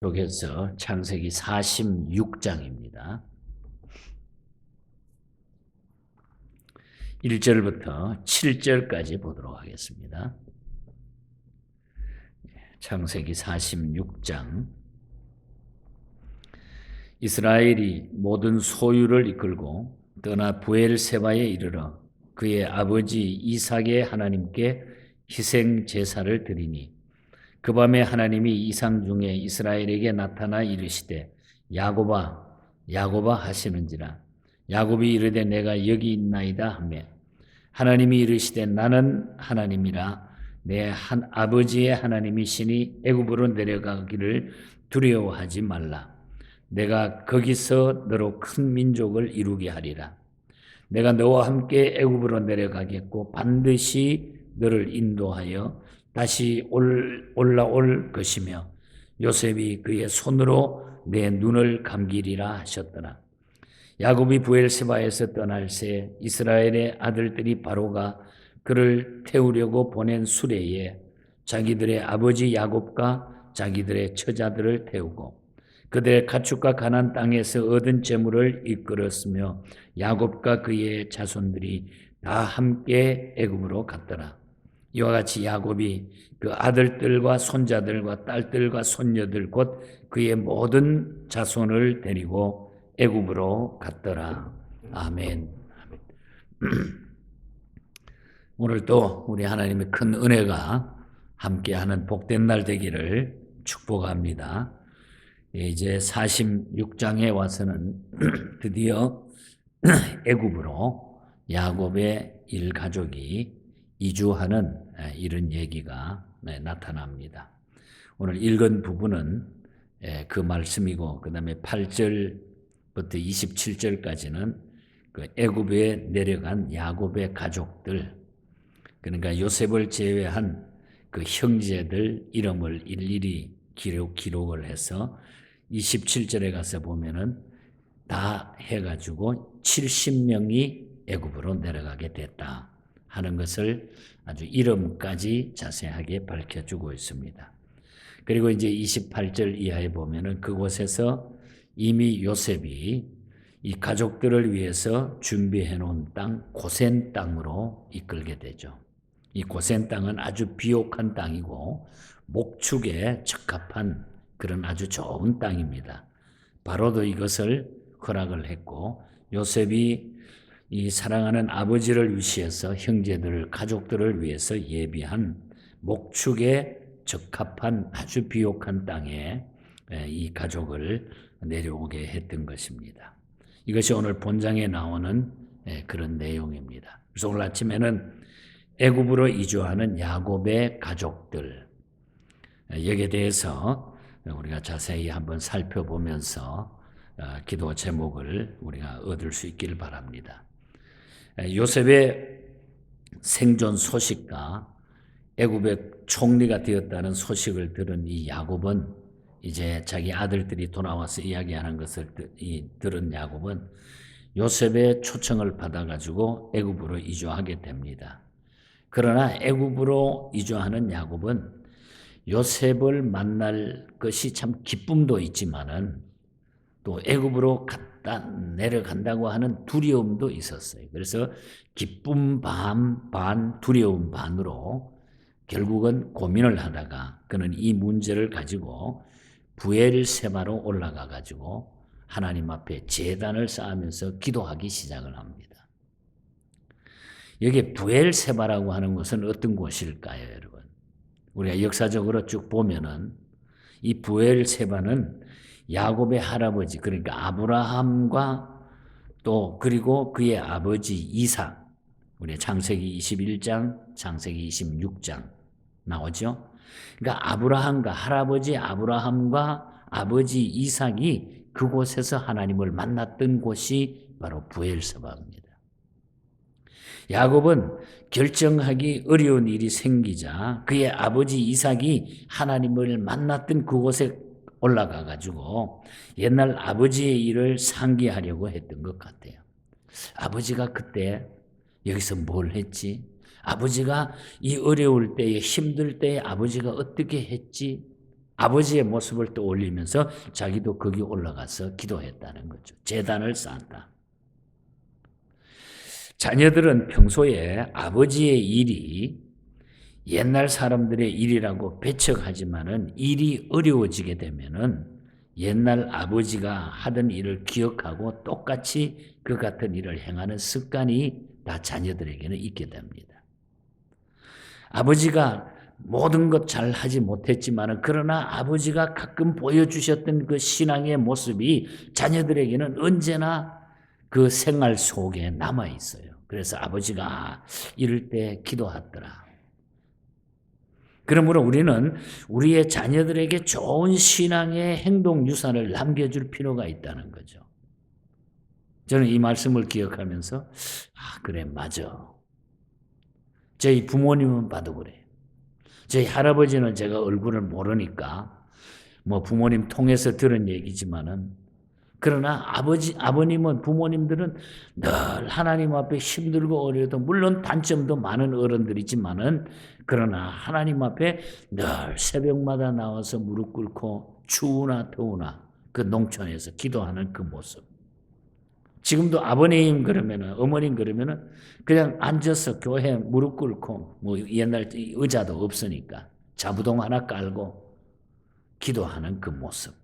속에서 창세기 46장입니다. 1절부터 7절까지 보도록 하겠습니다. 창세기 46장. 이스라엘이 모든 소유를 이끌고 떠나 브엘세바에 이르러 그의 아버지 이삭의 하나님께 희생 제사를 드리니 그 밤에 하나님이 이상 중에 이스라엘에게 나타나 이르시되 야곱아 야곱아 하시는지라. 야곱이 이르되 내가 여기 있나이다 하매 하나님이 이르시되 나는 하나님이라. 내 아버지의 하나님이시니 애굽으로 내려가기를 두려워하지 말라. 내가 거기서 너로 큰 민족을 이루게 하리라. 내가 너와 함께 애굽으로 내려가겠고 반드시 너를 인도하여 다시 올라올 것이며 요셉이 그의 손으로 내 눈을 감기리라 하셨더라. 야곱이 브엘세바에서 떠날 새 이스라엘의 아들들이 바로가 그를 태우려고 보낸 수레에 자기들의 아버지 야곱과 자기들의 처자들을 태우고 그들의 가축과 가나안 땅에서 얻은 재물을 이끌었으며 야곱과 그의 자손들이 다 함께 애굽으로 갔더라. 이와 같이 야곱이 그 아들들과 손자들과 딸들과 손녀들 곧 그의 모든 자손을 데리고 애굽으로 갔더라. 아멘. 오늘 또 우리 하나님의 큰 은혜가 함께하는 복된 날 되기를 축복합니다. 이제 46장에 와서는 드디어 애굽으로 야곱의 일가족이 이주하는 이런 얘기가 나타납니다. 오늘 읽은 부분은 그 말씀이고 그 다음에 8절부터 27절까지는 그 애굽에 내려간 야곱의 가족들, 그러니까 요셉을 제외한 그 형제들 이름을 일일이 기록을 해서 27절에 가서 보면은 다 해가지고 70명이 애굽으로 내려가게 됐다 하는 것을 아주 이름까지 자세하게 밝혀주고 있습니다. 그리고 이제 28절 이하에 보면은 그곳에서 이미 요셉이 이 가족들을 위해서 준비해 놓은 땅 고센 땅으로 이끌게 되죠. 이 고센 땅은 아주 비옥한 땅이고 목축에 적합한 그런 아주 좋은 땅입니다. 바로도 이것을 허락을 했고 요셉이 이 사랑하는 아버지를 위시해서 형제들을 가족들을 위해서 예비한 목축에 적합한 아주 비옥한 땅에 이 가족을 내려오게 했던 것입니다. 이것이 오늘 본장에 나오는 그런 내용입니다. 그래서 오늘 아침에는 애굽으로 이주하는 야곱의 가족들, 여기에 대해서 우리가 자세히 한번 살펴보면서 기도 제목을 우리가 얻을 수 있기를 바랍니다. 요셉의 생존 소식과 애굽의 총리가 되었다는 소식을 들은 이 야곱은 이제 자기 아들들이 돌아와서 이야기하는 것을 들은 야곱은 요셉의 초청을 받아가지고 애굽으로 이주하게 됩니다. 그러나 애굽으로 이주하는 야곱은 요셉을 만날 것이 참 기쁨도 있지만은 또 애굽으로 내려간다고 하는 두려움도 있었어요. 그래서 기쁨 반, 두려움 반으로 결국은 고민을 하다가 그는 이 문제를 가지고 브엘세바로 올라가 가지고 하나님 앞에 제단을 쌓으면서 기도하기 시작을 합니다. 여기 브엘세바라고 하는 것은 어떤 곳일까요, 여러분? 우리가 역사적으로 쭉 보면은 이 브엘세바는 야곱의 할아버지, 그러니까 아브라함과 또 그리고 그의 아버지 이삭, 우리 창세기 21장, 창세기 26장 나오죠. 그러니까 아브라함과 할아버지 아브라함과 아버지 이삭이 그곳에서 하나님을 만났던 곳이 바로 브엘세바입니다. 야곱은 결정하기 어려운 일이 생기자 그의 아버지 이삭이 하나님을 만났던 그곳에 올라가 가지고 옛날 아버지의 일을 상기하려고 했던 것 같아요. 아버지가 그때 여기서 뭘 했지? 아버지가 이 어려울 때에 힘들 때에 아버지가 어떻게 했지? 아버지의 모습을 떠올리면서 자기도 거기 올라가서 기도했다는 거죠. 제단을 쌓았다. 자녀들은 평소에 아버지의 일이 옛날 사람들의 일이라고 배척하지만은 일이 어려워지게 되면은 옛날 아버지가 하던 일을 기억하고 똑같이 그 같은 일을 행하는 습관이 다 자녀들에게는 있게 됩니다. 아버지가 모든 것 잘 하지 못했지만은 그러나 아버지가 가끔 보여주셨던 그 신앙의 모습이 자녀들에게는 언제나 그 생활 속에 남아 있어요. 그래서 아버지가 이럴 때 기도하더라. 그러므로 우리는 우리의 자녀들에게 좋은 신앙의 행동 유산을 남겨줄 필요가 있다는 거죠. 저는 이 말씀을 기억하면서 그래 맞아. 저희 부모님은 봐도 그래. 저희 할아버지는 제가 얼굴을 모르니까 뭐 부모님 통해서 들은 얘기지만은 그러나 아버님은 부모님들은 늘 하나님 앞에 힘들고 어려도 물론 단점도 많은 어른들이지만은 그러나 하나님 앞에 늘 새벽마다 나와서 무릎 꿇고 추우나 더우나 그 농촌에서 기도하는 그 모습. 지금도 아버님 그러면은 어머님 그러면은 그냥 앉아서 교회 무릎 꿇고 뭐 옛날 의자도 없으니까 자부동 하나 깔고 기도하는 그 모습.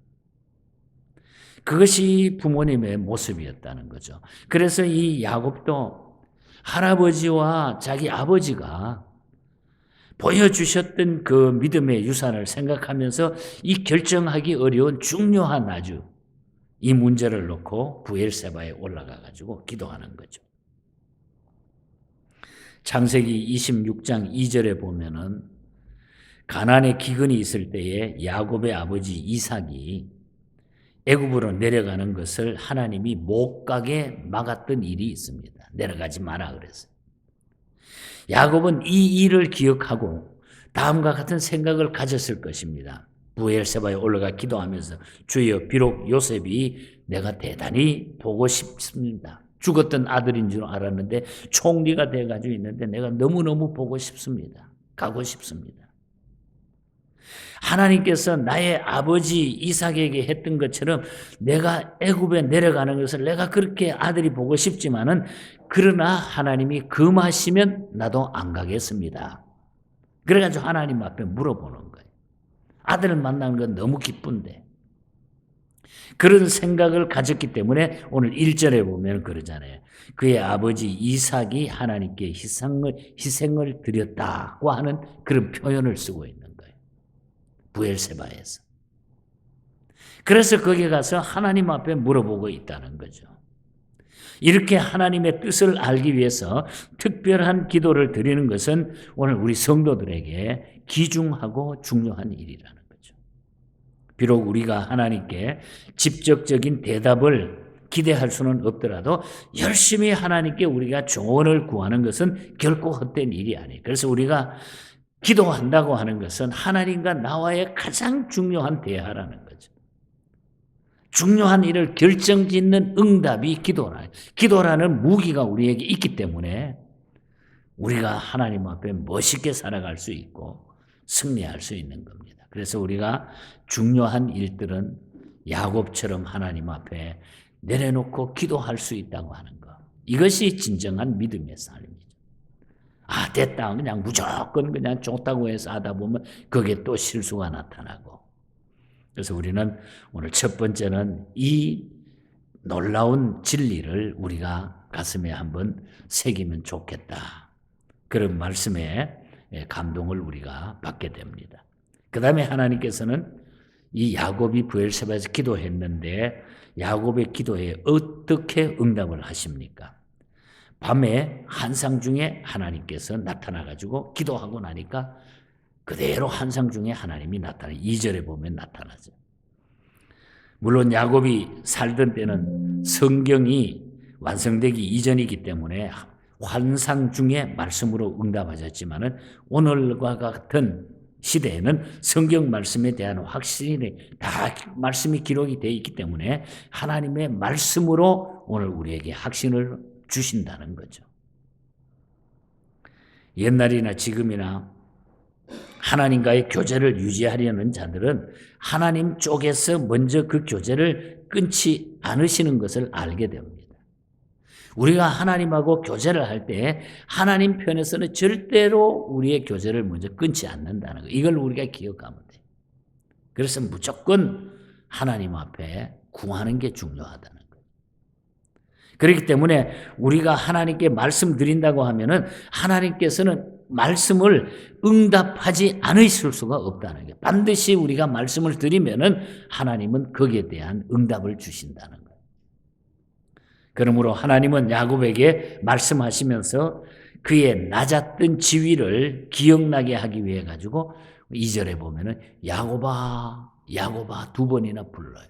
그것이 부모님의 모습이었다는 거죠. 그래서 이 야곱도 할아버지와 자기 아버지가 보여주셨던 그 믿음의 유산을 생각하면서 이 결정하기 어려운 중요한 아주 이 문제를 놓고 브엘세바에 올라가 가지고 기도하는 거죠. 창세기 26장 2절에 보면은 가나안에 기근이 있을 때에 야곱의 아버지 이삭이 애굽으로 내려가는 것을 하나님이 못 가게 막았던 일이 있습니다. 내려가지 마라 그랬어요. 야곱은 이 일을 기억하고 다음과 같은 생각을 가졌을 것입니다. 브엘세바에 올라가 기도하면서 주여 비록 요셉이 내가 대단히 보고 싶습니다. 죽었던 아들인 줄 알았는데 총리가 돼가지고 있는데 내가 너무너무 보고 싶습니다. 가고 싶습니다. 하나님께서 나의 아버지 이삭에게 했던 것처럼 내가 애굽에 내려가는 것을 내가 그렇게 아들이 보고 싶지만은 그러나 하나님이 금하시면 나도 안 가겠습니다. 그래가지고 하나님 앞에 물어보는 거예요. 아들을 만나는 건 너무 기쁜데. 그런 생각을 가졌기 때문에 오늘 1절에 보면 그러잖아요. 그의 아버지 이삭이 하나님께 희생을 드렸다고 하는 그런 표현을 쓰고 있는 거예요. 브엘세바에서. 그래서 거기에 가서 하나님 앞에 물어보고 있다는 거죠. 이렇게 하나님의 뜻을 알기 위해서 특별한 기도를 드리는 것은 오늘 우리 성도들에게 귀중하고 중요한 일이라는 거죠. 비록 우리가 하나님께 직접적인 대답을 기대할 수는 없더라도 열심히 하나님께 우리가 조언을 구하는 것은 결코 헛된 일이 아니에요. 그래서 우리가 기도한다고 하는 것은 하나님과 나와의 가장 중요한 대화라는 거죠. 중요한 일을 결정짓는 응답이 기도라는 무기가 우리에게 있기 때문에 우리가 하나님 앞에 멋있게 살아갈 수 있고 승리할 수 있는 겁니다. 그래서 우리가 중요한 일들은 야곱처럼 하나님 앞에 내려놓고 기도할 수 있다고 하는 것. 이것이 진정한 믿음의 삶이죠. 됐다. 그냥 무조건 그냥 좋다고 해서 하다 보면 거기에 또 실수가 나타나고. 그래서 우리는 오늘 첫 번째는 이 놀라운 진리를 우리가 가슴에 한번 새기면 좋겠다. 그런 말씀에 감동을 우리가 받게 됩니다. 그 다음에 하나님께서는 이 야곱이 브엘세바에서 기도했는데 야곱의 기도에 어떻게 응답을 하십니까? 밤에 환상 중에 하나님께서 나타나가지고 기도하고 나니까 그대로 환상 중에 하나님이 나타나요. 2절에 보면 나타나죠. 물론 야곱이 살던 때는 성경이 완성되기 이전이기 때문에 환상 중에 말씀으로 응답하셨지만은 오늘과 같은 시대에는 성경 말씀에 대한 확신이 다 말씀이 기록이 되어 있기 때문에 하나님의 말씀으로 오늘 우리에게 확신을 주신다는 거죠. 옛날이나 지금이나 하나님과의 교제를 유지하려는 자들은 하나님 쪽에서 먼저 그 교제를 끊지 않으시는 것을 알게 됩니다. 우리가 하나님하고 교제를 할 때 하나님 편에서는 절대로 우리의 교제를 먼저 끊지 않는다는 거. 이걸 우리가 기억하면 돼요. 그래서 무조건 하나님 앞에 구하는 게 중요하다는 거예요. 그렇기 때문에 우리가 하나님께 말씀드린다고 하면은 하나님께서는 말씀을 응답하지 않으실 수가 없다는 거예요. 반드시 우리가 말씀을 드리면은 하나님은 거기에 대한 응답을 주신다는 거예요. 그러므로 하나님은 야곱에게 말씀하시면서 그의 낮았던 지위를 기억나게 하기 위해 가지고 2절에 보면은 야곱아, 야곱아 두 번이나 불러요.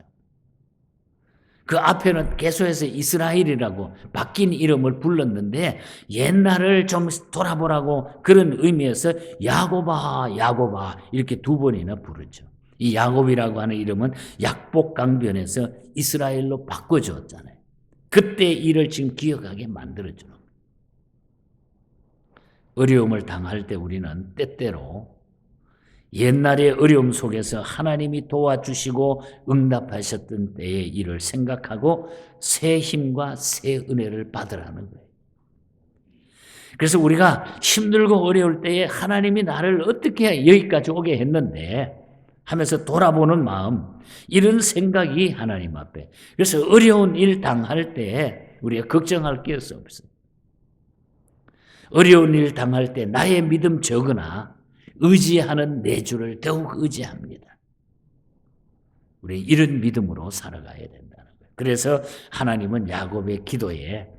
그 앞에는 계속해서 이스라엘이라고 바뀐 이름을 불렀는데 옛날을 좀 돌아보라고 그런 의미에서 야곱아, 야곱아 이렇게 두 번이나 부르죠. 이 야곱이라고 하는 이름은 약복강변에서 이스라엘로 바꿔줬잖아요. 그때 일을 지금 기억하게 만들어주는 거예요. 어려움을 당할 때 우리는 때때로 옛날의 어려움 속에서 하나님이 도와주시고 응답하셨던 때의 일을 생각하고 새 힘과 새 은혜를 받으라는 거예요. 그래서 우리가 힘들고 어려울 때에 하나님이 나를 어떻게 여기까지 오게 했는데 하면서 돌아보는 마음, 이런 생각이 하나님 앞에. 그래서 어려운 일 당할 때 우리가 걱정할 게 없어요. 어려운 일 당할 때 나의 믿음 적으나 의지하는 내 주를 더욱 의지합니다. 우리 이런 믿음으로 살아가야 된다는 거예요. 그래서 하나님은 야곱의 기도에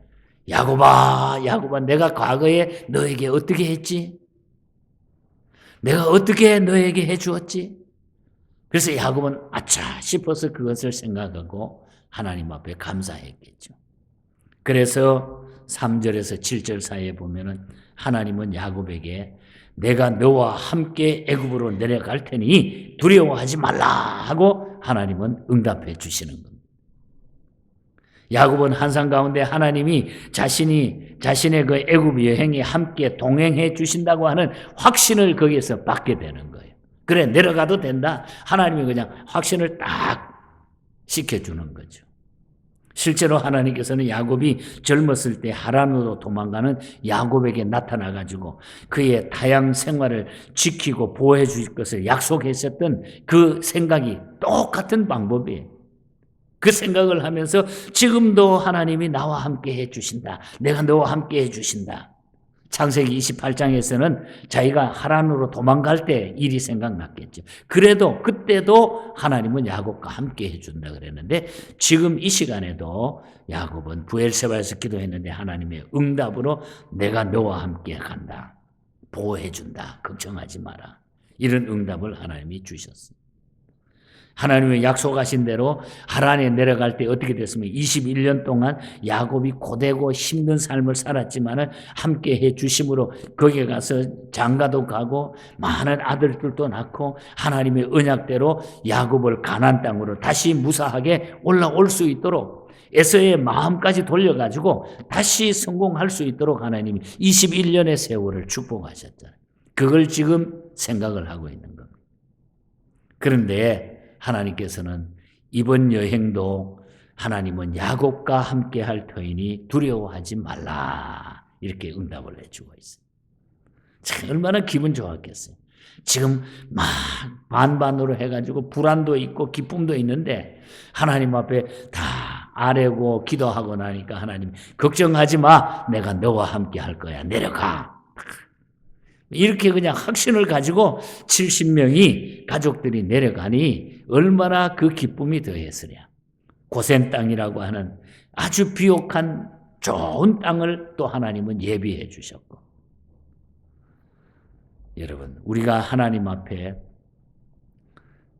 야곱아, 야곱아, 내가 과거에 너에게 어떻게 했지? 내가 어떻게 너에게 해주었지? 그래서 야곱은 아차 싶어서 그것을 생각하고 하나님 앞에 감사했겠죠. 그래서 3절에서 7절 사이에 보면은 하나님은 야곱에게 내가 너와 함께 애굽으로 내려갈 테니 두려워하지 말라 하고 하나님은 응답해 주시는 겁니다. 야곱은 환상 가운데 하나님이 자신의 그 애굽 여행에 함께 동행해 주신다고 하는 확신을 거기에서 받게 되는 거예요. 그래 내려가도 된다. 하나님이 그냥 확신을 딱 시켜주는 거죠. 실제로 하나님께서는 야곱이 젊었을 때 하란으로 도망가는 야곱에게 나타나가지고 그의 타양 생활을 지키고 보호해 줄 것을 약속하셨던 그 생각이 똑같은 방법이에요. 그 생각을 하면서 지금도 하나님이 나와 함께 해주신다. 내가 너와 함께 해주신다. 창세기 28장에서는 자기가 하란으로 도망갈 때 일이 생각났겠죠. 그래도 그때도 하나님은 야곱과 함께 해준다 그랬는데 지금 이 시간에도 야곱은 브엘세바에서 기도했는데 하나님의 응답으로 내가 너와 함께 간다. 보호해준다. 걱정하지 마라. 이런 응답을 하나님이 주셨습니다. 하나님의 약속하신 대로 하란에 내려갈 때 어떻게 됐습니까? 21년 동안 야곱이 고되고 힘든 삶을 살았지만 함께 해 주심으로 거기에 가서 장가도 가고 많은 아들들도 낳고 하나님의 언약대로 야곱을 가나안 땅으로 다시 무사하게 올라올 수 있도록 에서의 마음까지 돌려가지고 다시 성공할 수 있도록 하나님이 21년의 세월을 축복하셨잖아요. 그걸 지금 생각을 하고 있는 겁니다. 그런데 하나님께서는 이번 여행도 하나님은 야곱과 함께 할 터이니 두려워하지 말라 이렇게 응답을 해주고 있어요. 참 얼마나 기분 좋았겠어요. 지금 막 반반으로 해가지고 불안도 있고 기쁨도 있는데 하나님 앞에 다 아뢰고 기도하고 나니까 하나님 걱정하지 마, 내가 너와 함께 할 거야, 내려가. 이렇게 그냥 확신을 가지고 70명이 가족들이 내려가니 얼마나 그 기쁨이 더했으랴. 고센 땅이라고 하는 아주 비옥한 좋은 땅을 또 하나님은 예비해 주셨고. 여러분, 우리가 하나님 앞에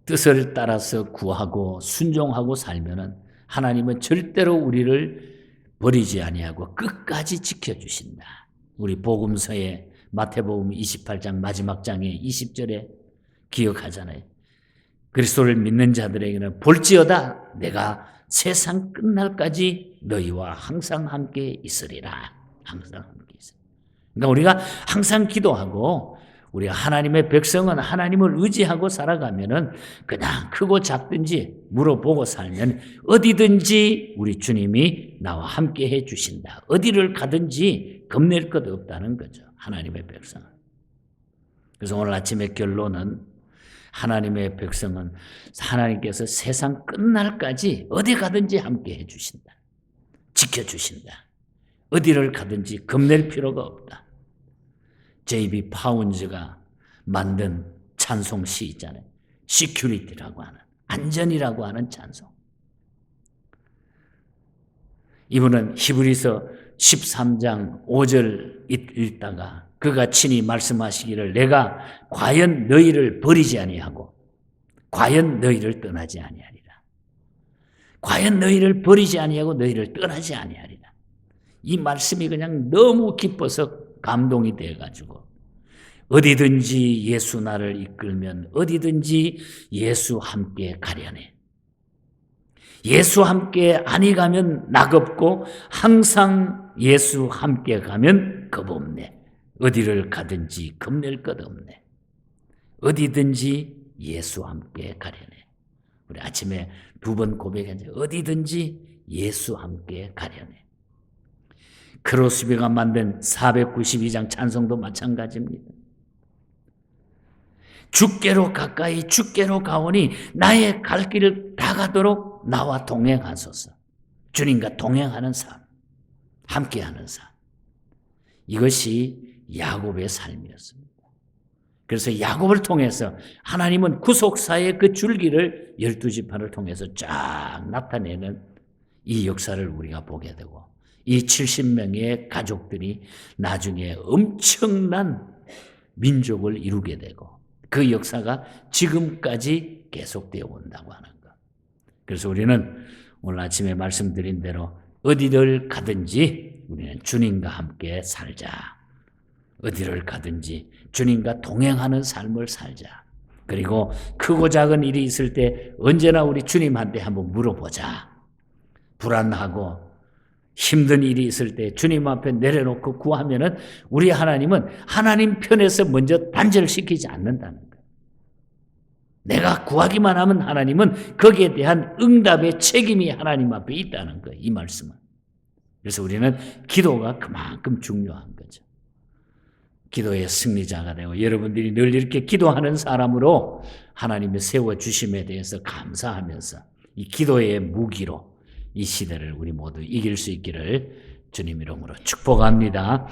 뜻을 따라서 구하고 순종하고 살면은 하나님은 절대로 우리를 버리지 아니하고 끝까지 지켜주신다. 우리 복음서에 마태복음 28장 마지막 장에 20절에 기억하잖아요. 그리스도를 믿는 자들에게는 볼지어다 내가 세상 끝날까지 너희와 항상 함께 있으리라. 항상 함께 있으리라. 그러니까 우리가 항상 기도하고 우리 하나님의 백성은 하나님을 의지하고 살아가면은 그냥 크고 작든지 물어보고 살면 어디든지 우리 주님이 나와 함께 해 주신다. 어디를 가든지 겁낼 것 없다는 거죠. 하나님의 백성은. 그래서 오늘 아침의 결론은 하나님의 백성은 하나님께서 세상 끝날까지 어디 가든지 함께 해 주신다. 지켜주신다. 어디를 가든지 겁낼 필요가 없다. J.B. 파운즈가 만든 찬송시 있잖아요. 시큐리티라고 하는, 안전이라고 하는 찬송. 이분은 히브리서 13장 5절 읽다가 그가 친히 말씀하시기를 내가 과연 너희를 버리지 아니하고 과연 너희를 떠나지 아니하리라. 과연 너희를 버리지 아니하고 너희를 떠나지 아니하리라. 이 말씀이 그냥 너무 기뻐서 감동이 돼가지고 어디든지 예수 나를 이끌면 어디든지 예수 함께 가려네. 예수 함께 아니 가면 낙없고 항상 예수 함께 가면 겁없네. 어디를 가든지 겁낼 것 없네. 어디든지 예수 함께 가려네. 우리 아침에 2번 고백했는데 어디든지 예수 함께 가려네. 크로스비가 만든 492장 찬송도 마찬가지입니다. 주께로 가까이 주께로 가오니 나의 갈 길을 다 가도록 나와 동행하소서. 주님과 동행하는 삶, 함께하는 삶. 이것이 야곱의 삶이었습니다. 그래서 야곱을 통해서 하나님은 구속사의 그 줄기를 12지파를 통해서 쫙 나타내는 이 역사를 우리가 보게 되고 이 70명의 가족들이 나중에 엄청난 민족을 이루게 되고 그 역사가 지금까지 계속되어 온다고 하는 것. 그래서 우리는 오늘 아침에 말씀드린 대로 어디를 가든지 우리는 주님과 함께 살자. 어디를 가든지 주님과 동행하는 삶을 살자. 그리고 크고 작은 일이 있을 때 언제나 우리 주님한테 한번 물어보자. 불안하고 힘든 일이 있을 때 주님 앞에 내려놓고 구하면은 우리 하나님은 하나님 편에서 먼저 단절시키지 않는다는 거예요. 내가 구하기만 하면 하나님은 거기에 대한 응답의 책임이 하나님 앞에 있다는 거예요. 이 말씀은. 그래서 우리는 기도가 그만큼 중요한 거죠. 기도의 승리자가 되고 여러분들이 늘 이렇게 기도하는 사람으로 하나님의 세워주심에 대해서 감사하면서 이 기도의 무기로 이 시대를 우리 모두 이길 수 있기를 주님 이름으로 축복합니다.